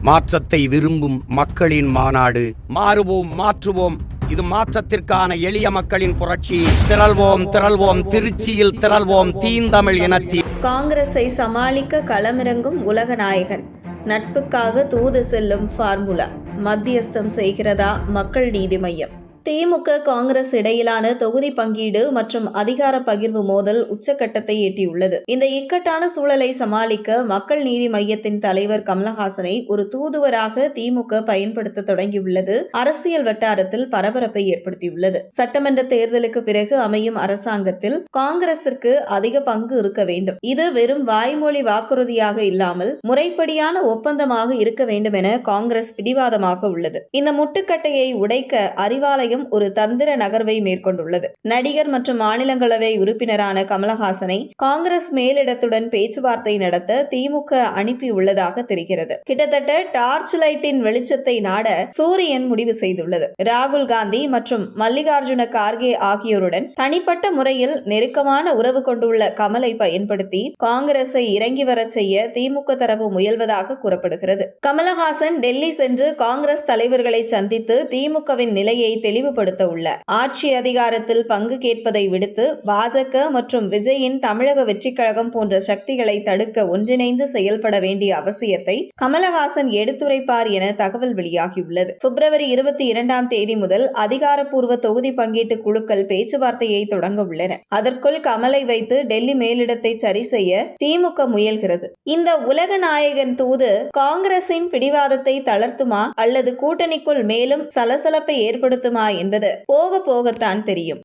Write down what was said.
மாற்றத்தை விரும்பும் மக்களின் மாநாடு. மாறுவோம், மாற்றுவோம். இது மாற்றத்திற்கான எளிய மக்களின் புரட்சி. திரள்வோம், திரள்வோம், திருச்சியில் திரள்வோம், தீந்தமிழ் இனத்தில். காங்கிரஸை சமாளிக்க களமிறங்கும் உலக நாயகன். நட்புக்காக தூது செல்லும் ஃபார்முலா. மத்தியஸ்தம் செய்கிறதா மக்கள் நீதி மய்யம்? திமுக காங்கிரஸ் இடையிலான தொகுதி பங்கீடு மற்றும் அதிகார பகிர்வு மோதல் உச்சக்கட்டத்தை எட்டியுள்ளது. இந்த இக்கட்டான சூழலை சமாளிக்க மக்கள் நீதி மய்யத்தின் தலைவர் கமலஹாசனை ஒரு தூதுவராக திமுக பயன்படுத்த தொடங்கியுள்ளது அரசியல் வட்டாரத்தில் பரபரப்பை ஏற்படுத்தியுள்ளது. சட்டமன்ற தேர்தலுக்கு பிறகு அமையும் அரசாங்கத்தில் காங்கிரசிற்கு அதிக பங்கு இருக்க வேண்டும். இது வெறும் வாய்மொழி வாக்குறுதியாக இல்லாமல் முறைப்படியான ஒப்பந்தமாக இருக்க வேண்டும் என காங்கிரஸ் பிடிவாதமாக உள்ளது. இந்த முட்டுக்கட்டையை உடைக்க அறிவாலயம் ஒரு தந்திர நகர்வை மேற்கொண்டுள்ளது. நடிகர் மற்றும் மாநிலங்களவை உறுப்பினரான கமலஹாசனை காங்கிரஸ் மேலிடத்துடன் பேச்சுவார்த்தை நடத்த திமுக அனுப்பியுள்ளதாக தெரிகிறது. கிட்டத்தட்ட டார்ச் லைட்டின் வெளிச்சத்தை நாட சூரியன் முடிவு செய்துள்ளது. ராகுல் காந்தி மற்றும் மல்லிகார்ஜுன கார்கே ஆகியோருடன் தனிப்பட்ட முறையில் நெருக்கமான உறவு கொண்டுள்ள கமலை பயன்படுத்தி காங்கிரஸை இறங்கி வர செய்ய திமுக தரப்பு முயல்வதாக கூறப்படுகிறது. கமலஹாசன் டெல்லி சென்று காங்கிரஸ் தலைவர்களை சந்தித்து திமுகவின் நிலையை தெளிவுபடுத்த உள்ளார். ஆட்சி அதிகாரத்தில் பங்கு கேட்பதை விடுத்து பாஜக மற்றும் விஜயின் தமிழக வெற்றிக் கழகம் போன்ற சக்திகளை தடுக்க ஒன்றிணைந்து செயல்பட வேண்டிய அவசியத்தை கமலஹாசன் எடுத்துரைப்பார் என தகவல் வெளியாகியுள்ளது. பிப்ரவரி 22ஆம் தேதி முதல் அதிகாரப்பூர்வ தொகுதி பங்கீட்டு குழுக்கள் பேச்சுவார்த்தையை தொடங்க உள்ளன. அதற்குள் கமலை வைத்து டெல்லி மேலிடத்தை சரி செய்ய திமுக முயல்கிறது. இந்த உலக நாயகன் தூது காங்கிரசின் பிடிவாதத்தை தளர்த்துமா அல்லது கூட்டணிக்குள் மேலும் சலசலப்பை ஏற்படுத்துமா என்பது போக போகத்தான் தெரியும்.